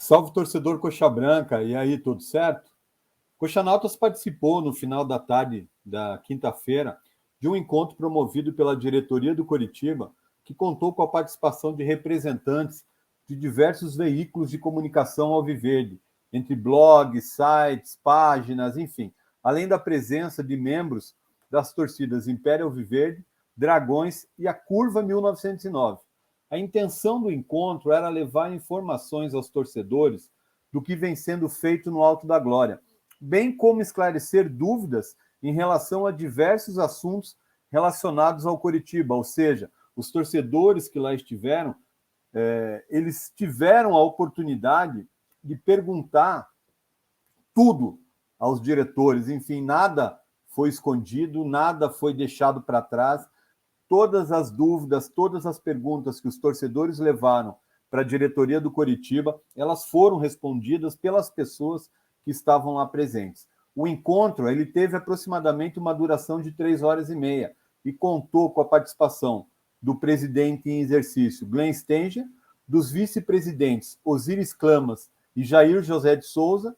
Salve, torcedor Coxa Branca, e aí, tudo certo? Coxanautas participou no final da tarde da quinta-feira de um encontro promovido pela diretoria do Coritiba, que contou com a participação de representantes de diversos veículos de comunicação alviverde, entre blogs, sites, páginas, enfim, além da presença de membros das torcidas Império Alviverde, Dragões e a Curva 1909. A intenção do encontro era levar informações aos torcedores do que vem sendo feito no Alto da Glória, bem como esclarecer dúvidas em relação a diversos assuntos relacionados ao Coritiba, ou seja, os torcedores que lá estiveram, eles tiveram a oportunidade de perguntar tudo aos diretores, enfim, nada foi escondido, nada foi deixado para trás, todas as dúvidas, todas as perguntas que os torcedores levaram para a diretoria do Coritiba, elas foram respondidas pelas pessoas que estavam lá presentes. O encontro ele teve aproximadamente uma duração de 3 horas e meia e contou com a participação do presidente em exercício, Glenn Stenger, dos vice-presidentes Osíris Clamas e Jair José de Souza,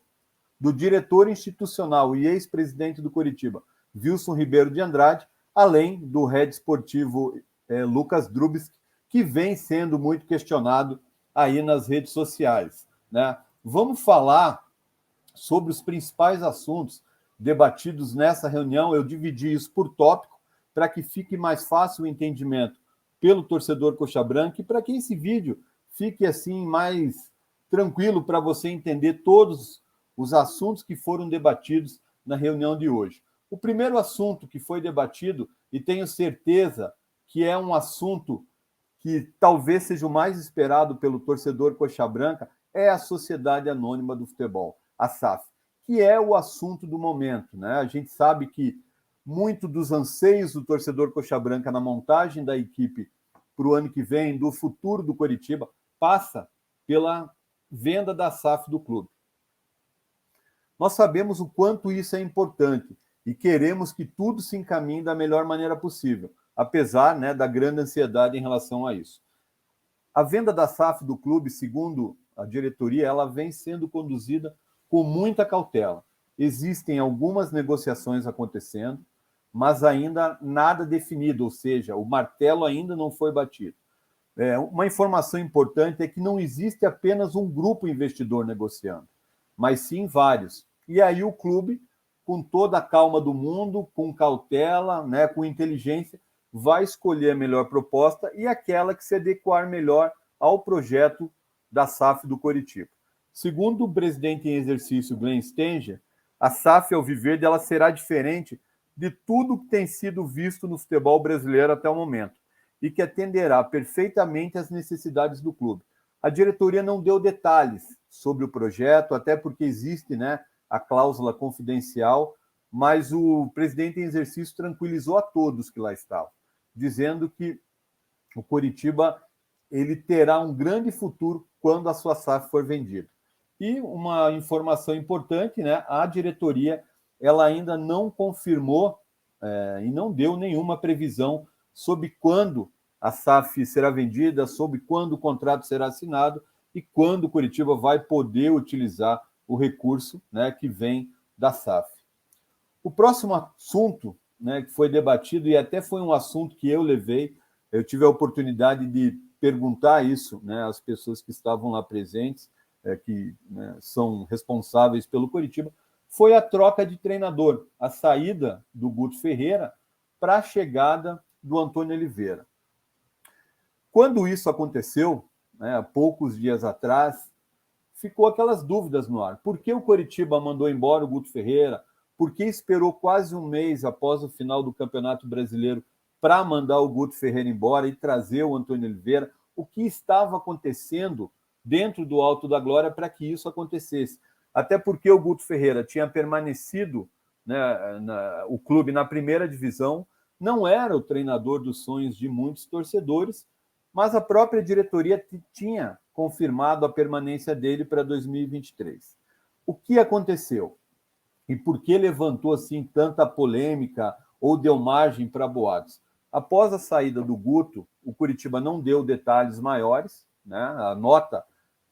do diretor institucional e ex-presidente do Coritiba, Wilson Ribeiro de Andrade, além do head esportivo Lucas Drubski, que vem sendo muito questionado aí nas redes sociais, né? Vamos falar sobre os principais assuntos debatidos nessa reunião. Eu dividi isso por tópico para que fique mais fácil o entendimento pelo torcedor coxa branca e para que esse vídeo fique assim mais tranquilo para você entender todos os assuntos que foram debatidos na reunião de hoje. O primeiro assunto que foi debatido, e tenho certeza que é um assunto que talvez seja o mais esperado pelo torcedor coxa branca, é a Sociedade Anônima do Futebol, a SAF, que é o assunto do momento, né? A gente sabe que muito dos anseios do torcedor coxa branca na montagem da equipe para o ano que vem, do futuro do Coritiba, passa pela venda da SAF do clube. Nós sabemos o quanto isso é importante e queremos que tudo se encaminhe da melhor maneira possível, apesar, né, da grande ansiedade em relação a isso. A venda da SAF do clube, segundo a diretoria, ela vem sendo conduzida com muita cautela. Existem algumas negociações acontecendo, mas ainda nada definido, ou seja, o martelo ainda não foi batido. Uma informação importante é que não existe apenas um grupo investidor negociando, mas sim vários. E aí o clube, com toda a calma do mundo, com cautela, né, com inteligência, vai escolher a melhor proposta e aquela que se adequar melhor ao projeto da SAF do Coritiba. Segundo o presidente em exercício, Glenn Stenger, a SAF Alviverde ela será diferente de tudo que tem sido visto no futebol brasileiro até o momento e que atenderá perfeitamente às necessidades do clube. A diretoria não deu detalhes sobre o projeto, até porque existe, né, a cláusula confidencial, mas o presidente em exercício tranquilizou a todos que lá estavam, dizendo que o Coritiba ele terá um grande futuro quando a sua SAF for vendida. E uma informação importante, né, a diretoria ela ainda não confirmou e não deu nenhuma previsão sobre quando a SAF será vendida, sobre quando o contrato será assinado e quando o Coritiba vai poder utilizar o recurso, né, que vem da SAF. O próximo assunto, né, que foi debatido, e até foi um assunto que eu levei, eu tive a oportunidade de perguntar isso, né, às pessoas que estavam lá presentes, que, né, são responsáveis pelo Coritiba, foi a troca de treinador, a saída do Guto Ferreira para a chegada do Antônio Oliveira. Quando isso aconteceu, né, há poucos dias atrás, ficou aquelas dúvidas no ar. Por que o Coritiba mandou embora o Guto Ferreira? Por que esperou quase um mês após o final do Campeonato Brasileiro para mandar o Guto Ferreira embora e trazer o Antônio Oliveira? O que estava acontecendo dentro do Alto da Glória para que isso acontecesse? Até porque o Guto Ferreira tinha permanecido, né, o clube na primeira divisão, não era o treinador dos sonhos de muitos torcedores, mas a própria diretoria tinha confirmado a permanência dele para 2023. O que aconteceu? E por que levantou assim tanta polêmica ou deu margem para boatos? Após a saída do Guto, o Coritiba não deu detalhes maiores, né? A nota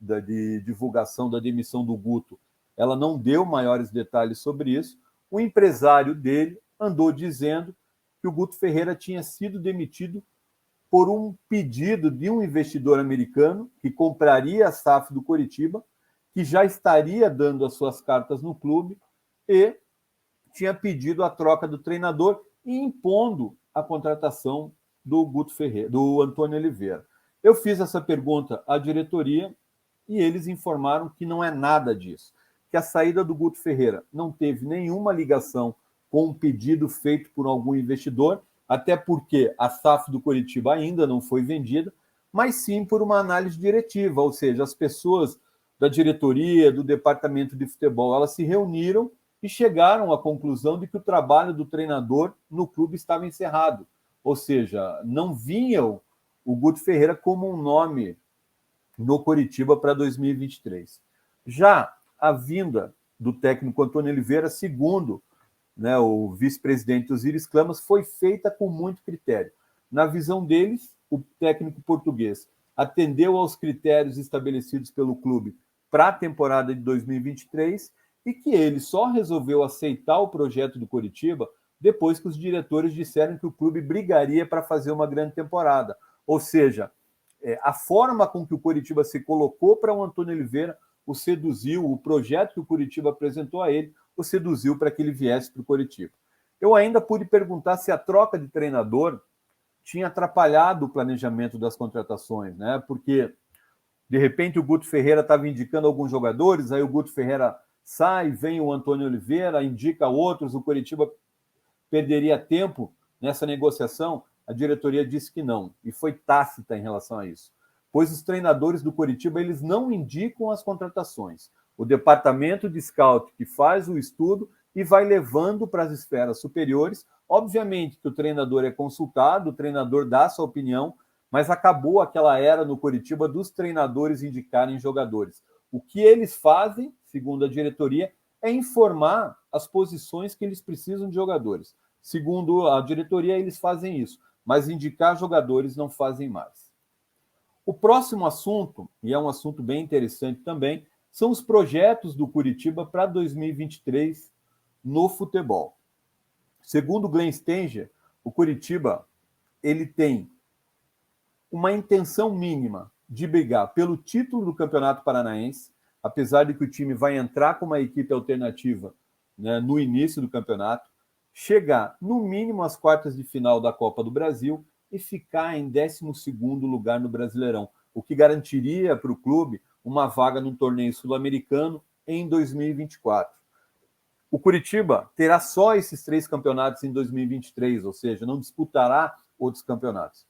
de divulgação da demissão do Guto, ela não deu maiores detalhes sobre isso. O empresário dele andou dizendo que o Guto Ferreira tinha sido demitido por um pedido de um investidor americano que compraria a SAF do Coritiba, que já estaria dando as suas cartas no clube e tinha pedido a troca do treinador e impondo a contratação do Guto Ferreira, do Antônio Oliveira. Eu fiz essa pergunta à diretoria e eles informaram que não é nada disso, que a saída do Guto Ferreira não teve nenhuma ligação com um pedido feito por algum investidor, até porque a SAF do Coritiba ainda não foi vendida, mas sim por uma análise diretiva, ou seja, as pessoas da diretoria, do departamento de futebol, elas se reuniram e chegaram à conclusão de que o trabalho do treinador no clube estava encerrado, ou seja, não viam o Guto Ferreira como um nome no Coritiba para 2023. Já a vinda do técnico Antônio Oliveira, segundo, né, o vice-presidente Osiris Clamas, foi feita com muito critério. Na visão deles, o técnico português atendeu aos critérios estabelecidos pelo clube para a temporada de 2023 e que ele só resolveu aceitar o projeto do Coritiba depois que os diretores disseram que o clube brigaria para fazer uma grande temporada. Ou seja, a forma com que o Coritiba se colocou para o Antônio Oliveira o seduziu, o projeto que o Coritiba apresentou a ele o seduziu para que ele viesse para o Coritiba. Eu ainda pude perguntar se a troca de treinador tinha atrapalhado o planejamento das contratações, né? Porque, de repente, o Guto Ferreira estava indicando alguns jogadores, aí o Guto Ferreira sai, vem o Antônio Oliveira, indica outros, o Coritiba perderia tempo nessa negociação. A diretoria disse que não, e foi tácita em relação a isso. Pois os treinadores do Coritiba, eles não indicam as contratações. O departamento de scout que faz o estudo e vai levando para as esferas superiores. Obviamente que o treinador é consultado, o treinador dá sua opinião, mas acabou aquela era no Coritiba dos treinadores indicarem jogadores. O que eles fazem, segundo a diretoria, é informar as posições que eles precisam de jogadores. Segundo a diretoria, eles fazem isso, mas indicar jogadores não fazem mais. O próximo assunto, e é um assunto bem interessante também, são os projetos do Coritiba para 2023 no futebol. Segundo Glenn Stenger, o Coritiba ele tem uma intenção mínima de brigar pelo título do Campeonato Paranaense, apesar de que o time vai entrar com uma equipe alternativa, né, no início do campeonato, chegar no mínimo às quartas de final da Copa do Brasil e ficar em 12º lugar no Brasileirão, o que garantiria para o clube uma vaga no torneio sul-americano em 2024. O Coritiba terá só esses 3 campeonatos em 2023, ou seja, não disputará outros campeonatos.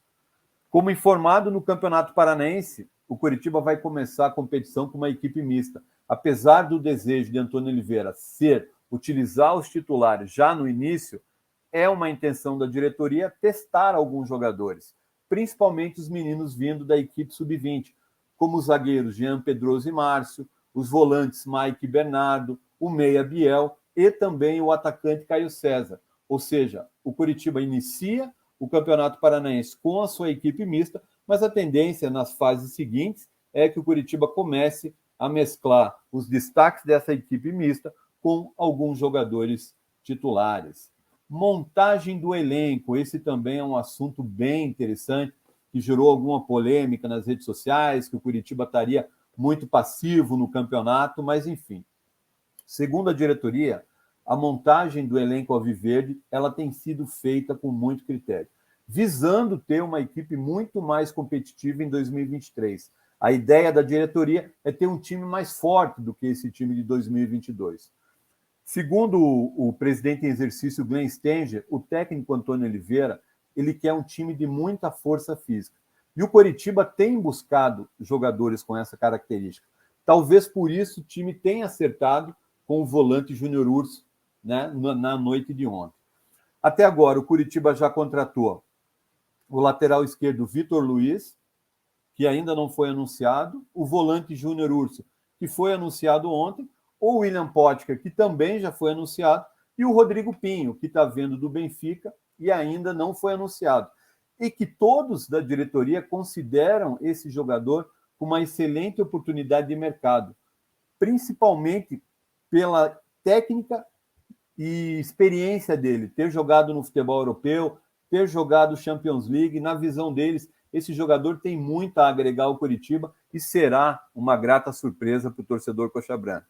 Como informado no Campeonato Paranaense, o Coritiba vai começar a competição com uma equipe mista. Apesar do desejo de Antônio Oliveira ser utilizar os titulares já no início, é uma intenção da diretoria testar alguns jogadores, principalmente os meninos vindo da equipe sub-20, como os zagueiros Jean Pedroso e Márcio, os volantes Mike e Bernardo, o meia Biel e também o atacante Caio César. Ou seja, o Coritiba inicia o Campeonato Paranaense com a sua equipe mista, mas a tendência nas fases seguintes é que o Coritiba comece a mesclar os destaques dessa equipe mista com alguns jogadores titulares. Montagem do elenco, esse também é um assunto bem interessante, que gerou alguma polêmica nas redes sociais, que o Coritiba estaria muito passivo no campeonato, mas enfim. Segundo a diretoria, a montagem do elenco alviverde ela tem sido feita com muito critério, visando ter uma equipe muito mais competitiva em 2023. A ideia da diretoria é ter um time mais forte do que esse time de 2022. Segundo o presidente em exercício Glenn Stenger, o técnico Antônio Oliveira, ele quer um time de muita força física. E o Coritiba tem buscado jogadores com essa característica. Talvez por isso o time tenha acertado com o volante Júnior Urso, né, na noite de ontem. Até agora, o Coritiba já contratou o lateral esquerdo Vitor Luiz, que ainda não foi anunciado, o volante Júnior Urso, que foi anunciado ontem, o William Potker, que também já foi anunciado, e o Rodrigo Pinho, que está vindo do Benfica e ainda não foi anunciado. E que todos da diretoria consideram esse jogador com uma excelente oportunidade de mercado, principalmente pela técnica e experiência dele, ter jogado no futebol europeu, ter jogado Champions League. Na visão deles, esse jogador tem muito a agregar ao Coritiba e será uma grata surpresa para o torcedor coxa branca.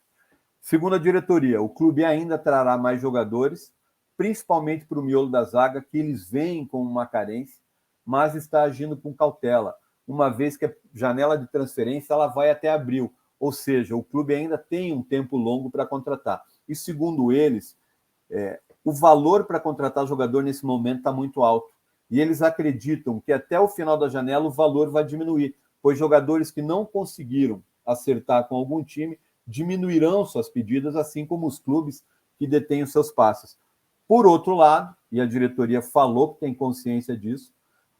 Segundo a diretoria, o clube ainda trará mais jogadores, principalmente para o miolo da zaga, que eles veem como uma carência, mas está agindo com cautela, uma vez que a janela de transferência ela vai até abril, ou seja, o clube ainda tem um tempo longo para contratar. E segundo eles, o valor para contratar jogador nesse momento está muito alto. E eles acreditam que até o final da janela o valor vai diminuir, pois jogadores que não conseguiram acertar com algum time diminuirão suas pedidas, assim como os clubes que detêm os seus passes. Por outro lado, e a diretoria falou que tem consciência disso,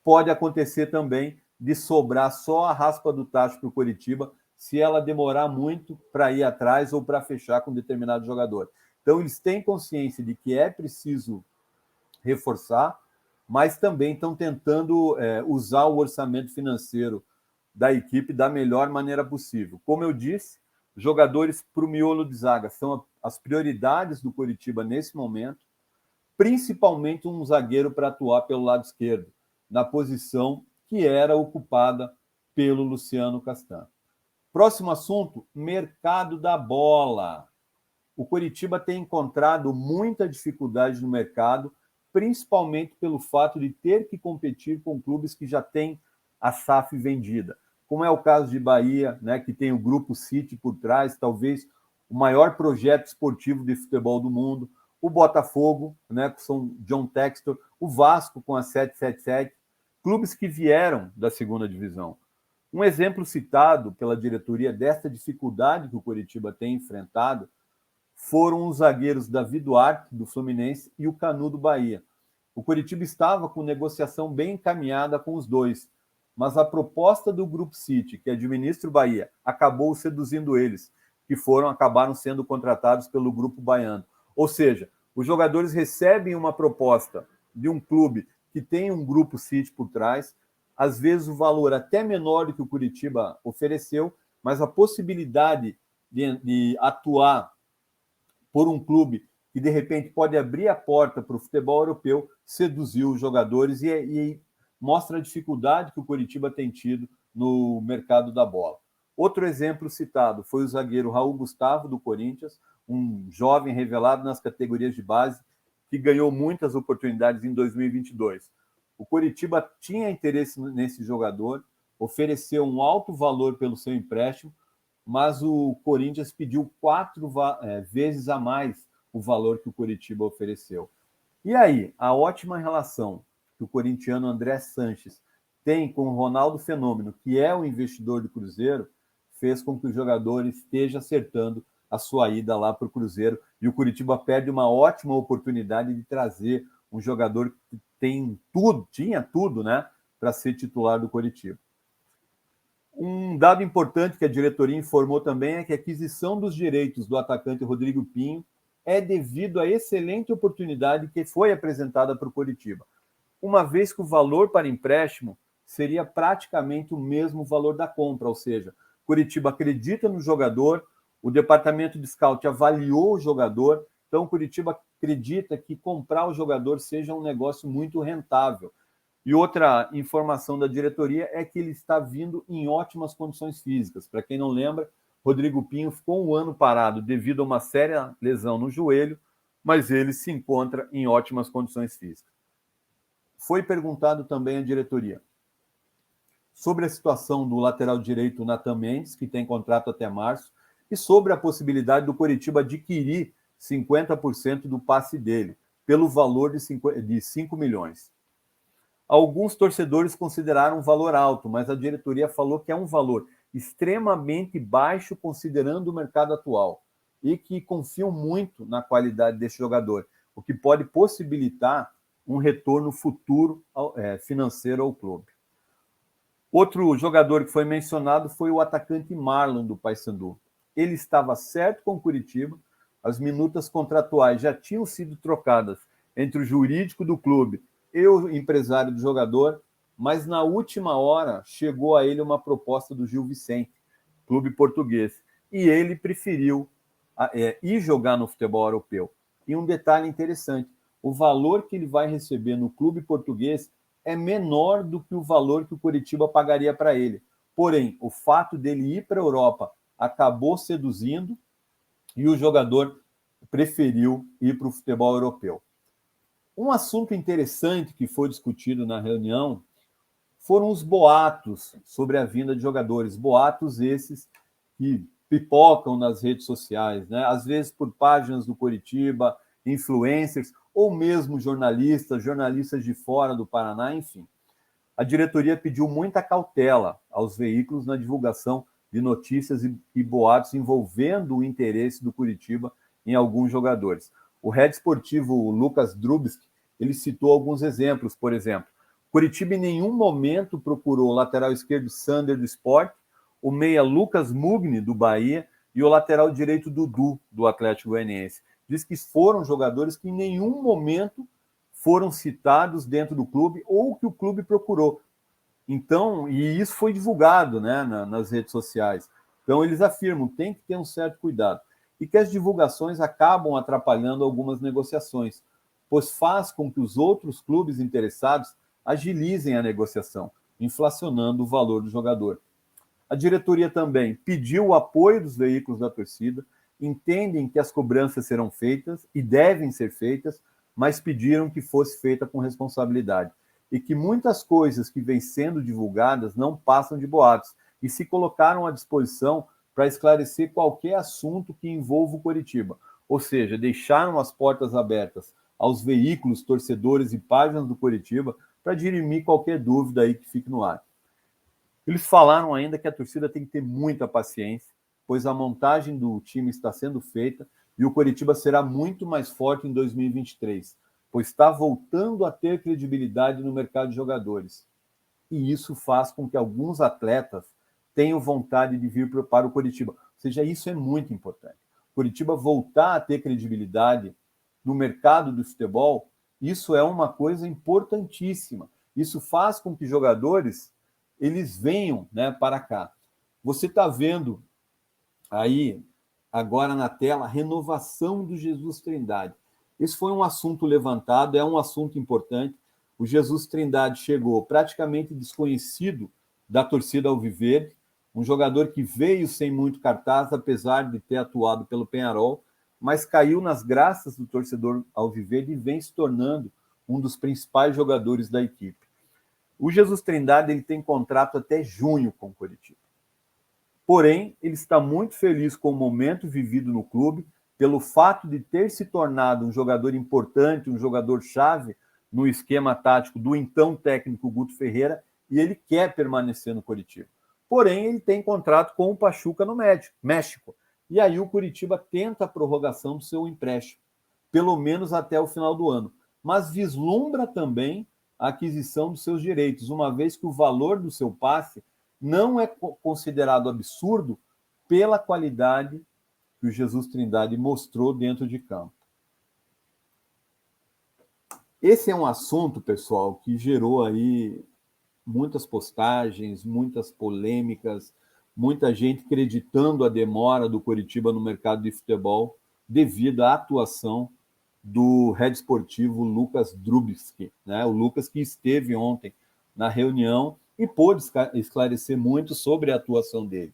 pode acontecer também de sobrar só a raspa do tacho para o Coritiba se ela demorar muito para ir atrás ou para fechar com determinado jogador. Então, eles têm consciência de que é preciso reforçar, mas também estão tentando usar o orçamento financeiro da equipe da melhor maneira possível. Como eu disse, jogadores para o miolo de zaga são as prioridades do Coritiba nesse momento, principalmente um zagueiro para atuar pelo lado esquerdo, na posição que era ocupada pelo Luciano Castan. Próximo assunto, mercado da bola. O Coritiba tem encontrado muita dificuldade no mercado, principalmente pelo fato de ter que competir com clubes que já têm a SAF vendida, como é o caso de Bahia, né, que tem o Grupo City por trás, talvez o maior projeto esportivo de futebol do mundo, o Botafogo, né, com São John Textor, o Vasco com a 777, clubes que vieram da segunda divisão. Um exemplo citado pela diretoria desta dificuldade que o Coritiba tem enfrentado foram os zagueiros Davi Duarte, do Fluminense, e o Canu, do Bahia. O Coritiba estava com negociação bem encaminhada com os dois, mas a proposta do Grupo City, que administra o Bahia, acabou seduzindo eles, que acabaram sendo contratados pelo Grupo Baiano. Ou seja, os jogadores recebem uma proposta de um clube que tem um Grupo City por trás, às vezes o valor até menor do que o Coritiba ofereceu, mas a possibilidade de atuar por um clube que, de repente, pode abrir a porta para o futebol europeu, seduziu os jogadores e mostra a dificuldade que o Coritiba tem tido no mercado da bola. Outro exemplo citado foi o zagueiro Raul Gustavo, do Corinthians, um jovem revelado nas categorias de base, que ganhou muitas oportunidades em 2022. O Coritiba tinha interesse nesse jogador, ofereceu um alto valor pelo seu empréstimo, mas o Corinthians pediu 4 vezes a mais o valor que o Coritiba ofereceu. E aí, a ótima relação que o corintiano André Sanches tem com o Ronaldo Fenômeno, que é o investidor do Cruzeiro, fez com que o jogador esteja acertando a sua ida lá para o Cruzeiro, e o Coritiba perde uma ótima oportunidade de trazer um jogador que tinha tudo, né, para ser titular do Coritiba. Um dado importante que a diretoria informou também é que a aquisição dos direitos do atacante Rodrigo Pinho é devido à excelente oportunidade que foi apresentada para o Coritiba, uma vez que o valor para empréstimo seria praticamente o mesmo valor da compra, ou seja, Coritiba acredita no jogador, o departamento de scout avaliou o jogador, então Coritiba acredita que comprar o jogador seja um negócio muito rentável. E outra informação da diretoria é que ele está vindo em ótimas condições físicas. Para quem não lembra, Rodrigo Pinho ficou um ano parado devido a uma séria lesão no joelho, mas ele se encontra em ótimas condições físicas. Foi perguntado também à diretoria sobre a situação do lateral direito Nathan Mendes, que tem contrato até março, e sobre a possibilidade do Coritiba adquirir 50% do passe dele, pelo valor de 5 milhões. Alguns torcedores consideraram um valor alto, mas a diretoria falou que é um valor extremamente baixo considerando o mercado atual e que confiam muito na qualidade desse jogador, o que pode possibilitar um retorno futuro financeiro ao clube. Outro jogador que foi mencionado foi o atacante Marlon, do Paysandu. Ele estava certo com o Coritiba, as minutas contratuais já tinham sido trocadas entre o jurídico do clube e o empresário do jogador, mas na última hora chegou a ele uma proposta do Gil Vicente, clube português, e ele preferiu ir jogar no futebol europeu. E um detalhe interessante, o valor que ele vai receber no clube português é menor do que o valor que o Coritiba pagaria para ele. Porém, o fato dele ir para a Europa acabou seduzindo e o jogador preferiu ir para o futebol europeu. Um assunto interessante que foi discutido na reunião foram os boatos sobre a vinda de jogadores. Boatos esses que pipocam nas redes sociais, né? Às vezes por páginas do Coritiba, influencers, ou mesmo jornalistas de fora do Paraná, enfim. A diretoria pediu muita cautela aos veículos na divulgação de notícias e boatos envolvendo o interesse do Coritiba em alguns jogadores. O head esportivo Lucas Drubski, ele citou alguns exemplos, por exemplo, Coritiba em nenhum momento procurou o lateral esquerdo Sander do Sport, o meia Lucas Mugni do Bahia e o lateral direito Dudu do Atlético Goianiense. Diz que foram jogadores que em nenhum momento foram citados dentro do clube ou que o clube procurou. Então, e isso foi divulgado, né, nas redes sociais. Então, eles afirmam que tem que ter um certo cuidado. E que as divulgações acabam atrapalhando algumas negociações, pois faz com que os outros clubes interessados agilizem a negociação, inflacionando o valor do jogador. A diretoria também pediu o apoio dos veículos da torcida, entendem que as cobranças serão feitas e devem ser feitas, mas pediram que fosse feita com responsabilidade e que muitas coisas que vêm sendo divulgadas não passam de boatos e se colocaram à disposição para esclarecer qualquer assunto que envolva o Coritiba, ou seja, deixaram as portas abertas aos veículos, torcedores e páginas do Coritiba para dirimir qualquer dúvida aí que fique no ar. Eles falaram ainda que a torcida tem que ter muita paciência, pois a montagem do time está sendo feita e o Coritiba será muito mais forte em 2023, pois está voltando a ter credibilidade no mercado de jogadores. E isso faz com que alguns atletas tenham vontade de vir para o Coritiba. Ou seja, isso é muito importante. O Coritiba voltar a ter credibilidade no mercado do futebol, isso é uma coisa importantíssima. Isso faz com que jogadores eles venham, né, para cá. Você está vendo aí, agora na tela, a renovação do Jesus Trindade. Esse foi um assunto levantado, é um assunto importante. O Jesus Trindade chegou praticamente desconhecido da torcida alviverde, um jogador que veio sem muito cartaz, apesar de ter atuado pelo Peñarol, mas caiu nas graças do torcedor alviverde e vem se tornando um dos principais jogadores da equipe. O Jesus Trindade ele tem contrato até junho com o Coritiba. Porém, ele está muito feliz com o momento vivido no clube, pelo fato de ter se tornado um jogador importante, um jogador-chave no esquema tático do então técnico Guto Ferreira, e ele quer permanecer no Coritiba. Porém, ele tem contrato com o Pachuca no México. E aí o Coritiba tenta a prorrogação do seu empréstimo, pelo menos até o final do ano. Mas vislumbra também a aquisição dos seus direitos, uma vez que o valor do seu passe não é considerado absurdo pela qualidade que o Jesus Trindade mostrou dentro de campo. Esse é um assunto, pessoal, que gerou aí muitas postagens, muitas polêmicas, muita gente acreditando a demora do Coritiba no mercado de futebol devido à atuação do head esportivo Lucas Drubski, né? O Lucas que esteve ontem na reunião e pôde esclarecer muito sobre a atuação dele.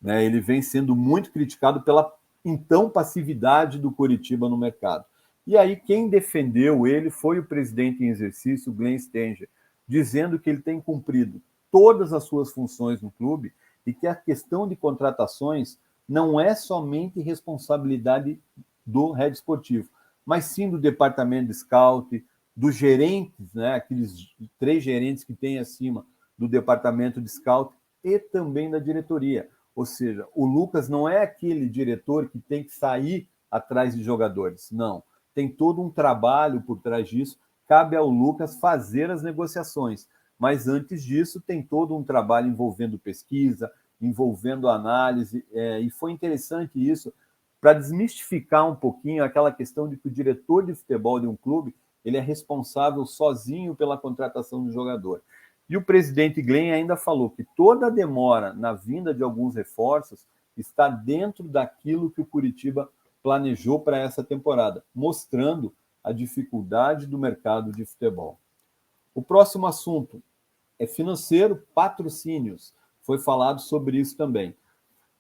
Né? Ele vem sendo muito criticado pela então passividade do Coritiba no mercado. E aí quem defendeu ele foi o presidente em exercício, Glenn Stenger, dizendo que ele tem cumprido todas as suas funções no clube e que a questão de contratações não é somente responsabilidade do head esportivo, mas sim do departamento de scout, dos gerentes, né, aqueles 3 gerentes que tem acima do departamento de scout e também da diretoria. Ou seja, o Lucas não é aquele diretor que tem que sair atrás de jogadores, não. Tem todo um trabalho por trás disso, cabe ao Lucas fazer as negociações, mas antes disso tem todo um trabalho envolvendo pesquisa, envolvendo análise, e foi interessante isso, para desmistificar um pouquinho aquela questão de que o diretor de futebol de um clube ele é responsável sozinho pela contratação do jogador. E o presidente Glenn ainda falou que toda a demora na vinda de alguns reforços está dentro daquilo que o Curitiba planejou para essa temporada, mostrando a dificuldade do mercado de futebol. O próximo assunto é financeiro, patrocínios. Foi falado sobre isso também.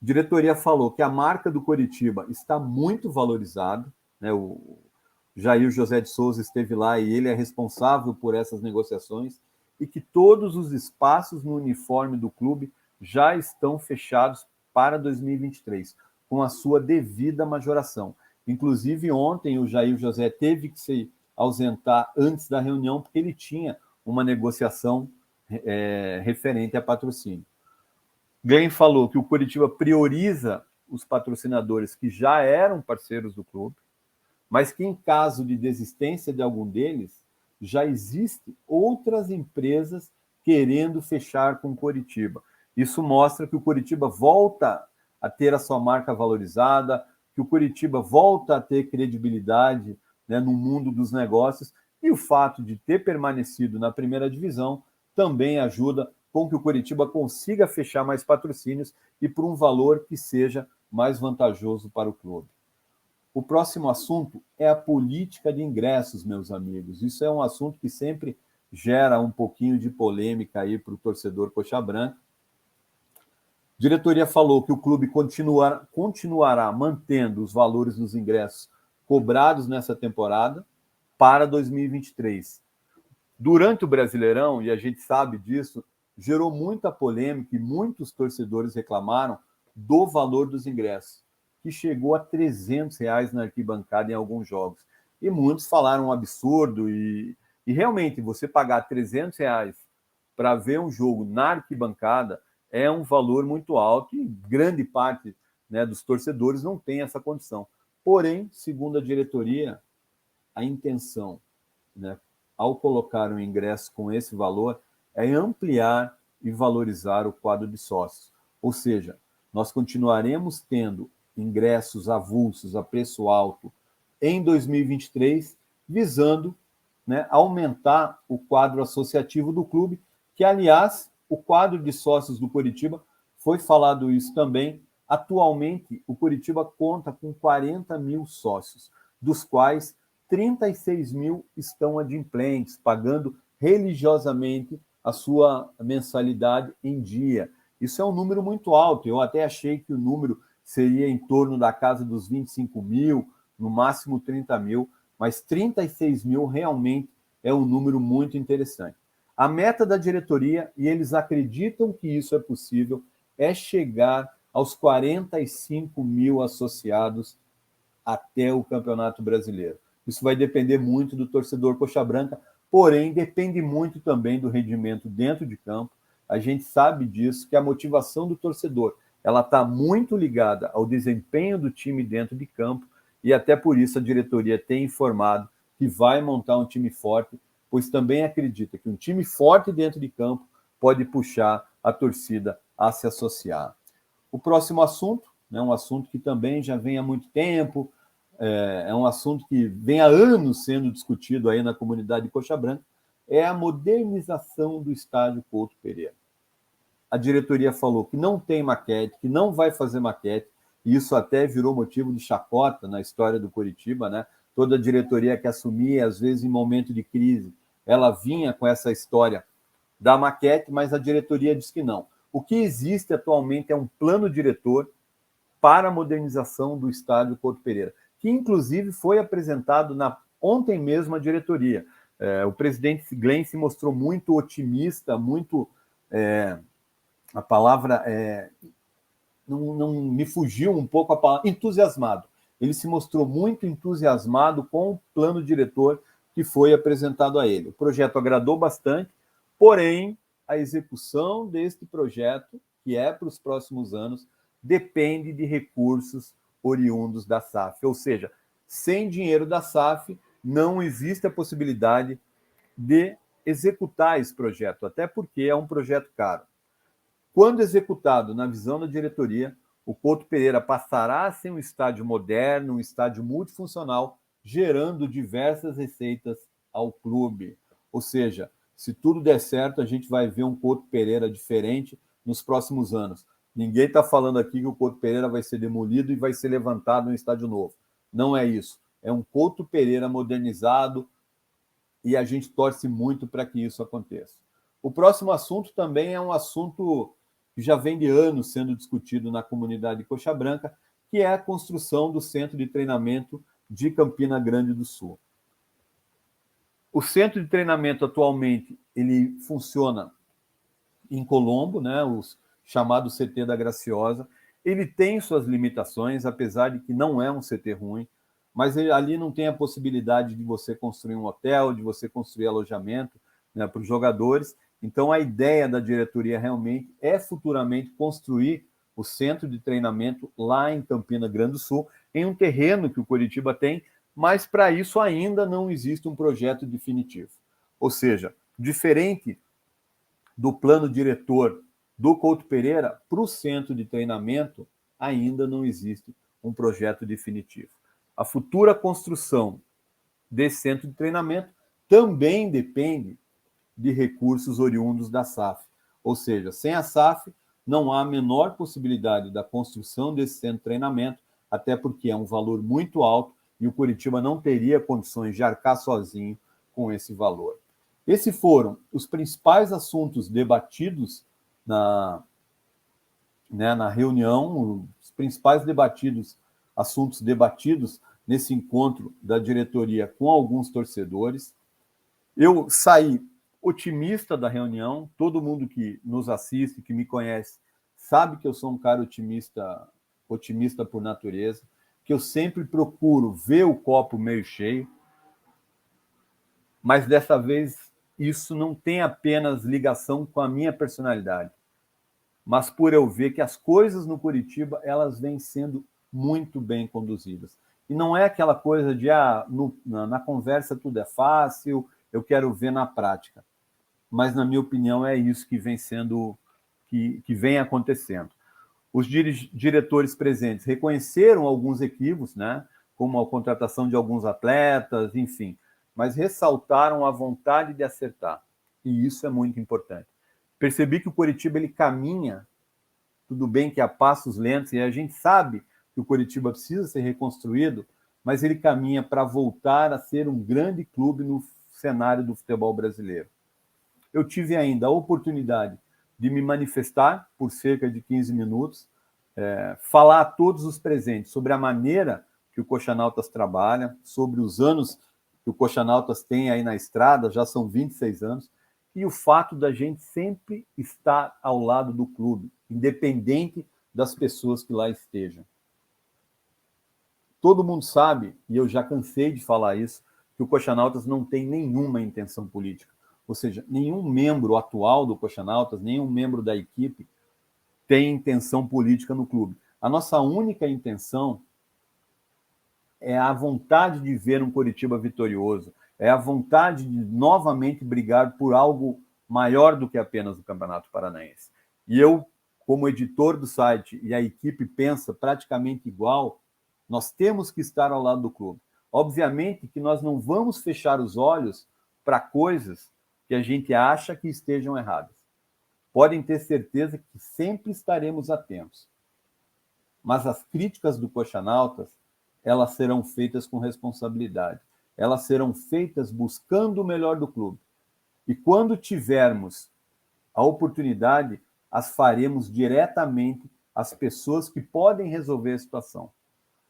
A diretoria falou que a marca do Coritiba está muito valorizada, né? O Jair José de Souza esteve lá e ele é responsável por essas negociações, e que todos os espaços no uniforme do clube já estão fechados para 2023, com a sua devida majoração. Inclusive, ontem o Jair José teve que se ausentar antes da reunião, porque ele tinha uma negociação referente a patrocínio. Glenn falou que o Coritiba prioriza os patrocinadores que já eram parceiros do clube, mas que em caso de desistência de algum deles, já existem outras empresas querendo fechar com o Coritiba. Isso mostra que o Coritiba volta a ter a sua marca valorizada, que o Coritiba volta a ter credibilidade, né, no mundo dos negócios, e o fato de ter permanecido na primeira divisão também ajuda com que o Coritiba consiga fechar mais patrocínios e por um valor que seja mais vantajoso para o clube. O próximo assunto é a política de ingressos, meus amigos. Isso é um assunto que sempre gera um pouquinho de polêmica aí para o torcedor coxa branca. A diretoria falou que o clube continuará mantendo os valores dos ingressos cobrados nessa temporada para 2023. Durante o Brasileirão, e a gente sabe disso, gerou muita polêmica e muitos torcedores reclamaram do valor dos ingressos, que chegou a R$300 na arquibancada em alguns jogos. E muitos falaram um absurdo, e realmente você pagar R$300 para ver um jogo na arquibancada é um valor muito alto e grande parte, né, dos torcedores não tem essa condição. Porém, segundo a diretoria, a intenção, né, ao colocar o ingresso com esse valor, é ampliar e valorizar o quadro de sócios. Ou seja, nós continuaremos tendo ingressos avulsos a preço alto em 2023, visando, né, aumentar o quadro associativo do clube, que, aliás, o quadro de sócios do Coritiba, foi falado isso também, atualmente o Coritiba conta com 40 mil sócios, dos quais 36 mil estão adimplentes, pagando religiosamente a sua mensalidade em dia. Isso é um número muito alto. Eu até achei que o número seria em torno da casa dos 25 mil, no máximo 30 mil, mas 36 mil realmente é um número muito interessante. A meta da diretoria, e eles acreditam que isso é possível, é chegar aos 45 mil associados até o Campeonato Brasileiro. Isso vai depender muito do torcedor coxa branca, porém depende muito também do rendimento dentro de campo. A gente sabe disso, que a motivação do torcedor ela está muito ligada ao desempenho do time dentro de campo, e até por isso a diretoria tem informado que vai montar um time forte, pois também acredita que um time forte dentro de campo pode puxar a torcida a se associar. O próximo assunto, né, um assunto que também já vem há muito tempo, é um assunto que vem há anos sendo discutido aí na comunidade de Coxa Branca, é a modernização do estádio Couto Pereira. A diretoria falou que não tem maquete, que não vai fazer maquete, e isso até virou motivo de chacota na história do Coritiba, né? Toda a diretoria que assumia, às vezes em momento de crise, ela vinha com essa história da maquete, mas a diretoria diz que não. O que existe atualmente é um plano diretor para a modernização do estádio Couto Pereira, que inclusive foi apresentado ontem mesmo à diretoria. O presidente Glenn se mostrou muito otimista, muito... a palavra não me fugiu um pouco a palavra, entusiasmado. Ele se mostrou muito entusiasmado com o plano diretor que foi apresentado a ele. O projeto agradou bastante, porém, a execução deste projeto, que é para os próximos anos, depende de recursos oriundos da SAF. Ou seja, sem dinheiro da SAF, não existe a possibilidade de executar esse projeto, até porque é um projeto caro. Quando executado na visão da diretoria, o Couto Pereira passará a ser um estádio moderno, um estádio multifuncional, gerando diversas receitas ao clube. Ou seja, Se tudo der certo, a gente vai ver um Couto Pereira diferente nos próximos anos. Ninguém está falando aqui que o Couto Pereira vai ser demolido e vai ser levantado no estádio novo. Não é isso. É um Couto Pereira modernizado e a gente torce muito para que isso aconteça. O próximo assunto também é um assunto que já vem de anos sendo discutido na comunidade de Coxa Branca, que é a construção do centro de treinamento de Campina Grande do Sul. O centro de treinamento atualmente ele funciona em Colombo, né, o chamado CT da Graciosa. Ele tem suas limitações, apesar de que não é um CT ruim, mas ali não tem a possibilidade de você construir um hotel, de você construir alojamento, né, para os jogadores. Então, a ideia da diretoria realmente é futuramente construir o centro de treinamento lá em Campina Grande do Sul, em um terreno que o Coritiba tem, mas para isso ainda não existe um projeto definitivo. Ou seja, diferente do plano diretor do Couto Pereira, para o centro de treinamento ainda não existe um projeto definitivo. A futura construção desse centro de treinamento também depende de recursos oriundos da SAF. Ou seja, sem a SAF, não há a menor possibilidade da construção desse centro de treinamento, até porque é um valor muito alto e o Coritiba não teria condições de arcar sozinho com esse valor. Esses foram os principais assuntos debatidos na reunião, os principais assuntos debatidos nesse encontro da diretoria com alguns torcedores. Eu saí otimista da reunião, todo mundo que nos assiste, que me conhece, sabe que eu sou um cara otimista por natureza, que eu sempre procuro ver o copo meio cheio, mas dessa vez isso não tem apenas ligação com a minha personalidade, mas por eu ver que as coisas no Coritiba, elas vêm sendo muito bem conduzidas. E não é aquela coisa de, na conversa tudo é fácil, eu quero ver na prática. Mas, na minha opinião, é isso que vem sendo, que vem acontecendo. Os diretores presentes reconheceram alguns equívocos, né, como a contratação de alguns atletas, enfim, mas ressaltaram a vontade de acertar. E isso é muito importante. Percebi que o Coritiba ele caminha, tudo bem que a passos lentos, e a gente sabe que o Coritiba precisa ser reconstruído, mas ele caminha para voltar a ser um grande clube no cenário do futebol brasileiro. Eu tive ainda a oportunidade de me manifestar por cerca de 15 minutos, falar a todos os presentes sobre a maneira que o Coxanautas trabalha, sobre os anos que o Coxanautas tem aí na estrada, já são 26 anos, e o fato da gente sempre estar ao lado do clube, independente das pessoas que lá estejam. Todo mundo sabe, e eu já cansei de falar isso, que o Coxanautas não tem nenhuma intenção política. Ou seja, nenhum membro atual do Coxanautas, nenhum membro da equipe tem intenção política no clube. A nossa única intenção é a vontade de ver um Coritiba vitorioso, é a vontade de novamente brigar por algo maior do que apenas o Campeonato Paranaense. E eu, como editor do site, e a equipe pensa praticamente igual, nós temos que estar ao lado do clube. Obviamente que nós não vamos fechar os olhos para coisas que a gente acha que estejam erradas. Podem ter certeza que sempre estaremos atentos. Mas as críticas do Coxanautas, elas serão feitas com responsabilidade. Elas serão feitas buscando o melhor do clube. E quando tivermos a oportunidade, as faremos diretamente às pessoas que podem resolver a situação.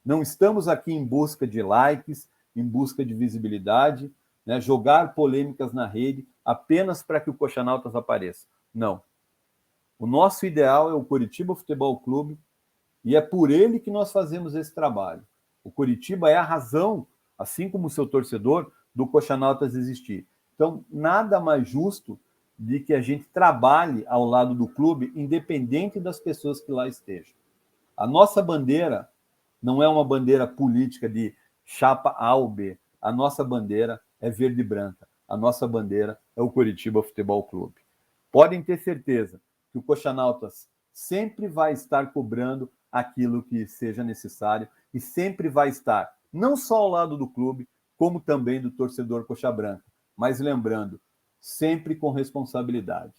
Não estamos aqui em busca de likes, em busca de visibilidade, né, jogar polêmicas na rede apenas para que o Coxanautas apareça. Não. O nosso ideal é o Coritiba Futebol Clube e é por ele que nós fazemos esse trabalho. O Coritiba é a razão, assim como o seu torcedor, do Coxanautas existir. Então, nada mais justo de que a gente trabalhe ao lado do clube, independente das pessoas que lá estejam. A nossa bandeira não é uma bandeira política de chapa A ou B. A nossa bandeira é verde e branca. A nossa bandeira é o Coritiba Futebol Clube. Podem ter certeza que o Coxanautas sempre vai estar cobrando aquilo que seja necessário e sempre vai estar, não só ao lado do clube, como também do torcedor coxa branca. Mas lembrando, sempre com responsabilidade.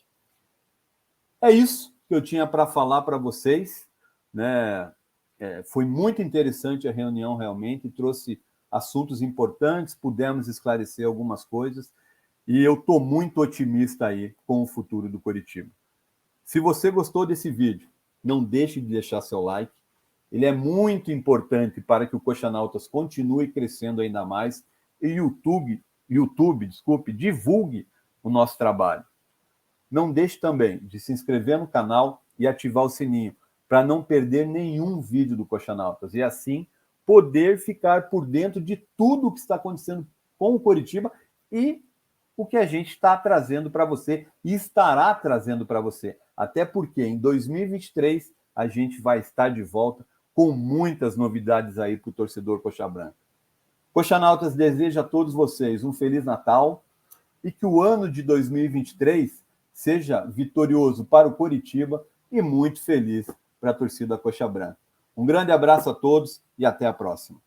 É isso que eu tinha para falar para vocês, né? Foi muito interessante a reunião, realmente, trouxe assuntos importantes, pudemos esclarecer algumas coisas, e eu estou muito otimista aí com o futuro do Coritiba. Se você gostou desse vídeo, não deixe de deixar seu like, ele é muito importante para que o Coxanautas continue crescendo ainda mais e YouTube, divulgue o nosso trabalho. Não deixe também de se inscrever no canal e ativar o sininho para não perder nenhum vídeo do Coxanautas e assim poder ficar por dentro de tudo o que está acontecendo com o Coritiba e o que a gente está trazendo para você e estará trazendo para você. Até porque em 2023 a gente vai estar de volta com muitas novidades aí para o torcedor Coxa Branca. Coxanautas deseja a todos vocês um Feliz Natal e que o ano de 2023 seja vitorioso para o Coritiba e muito feliz para a torcida Coxa Branca. Um grande abraço a todos e até a próxima.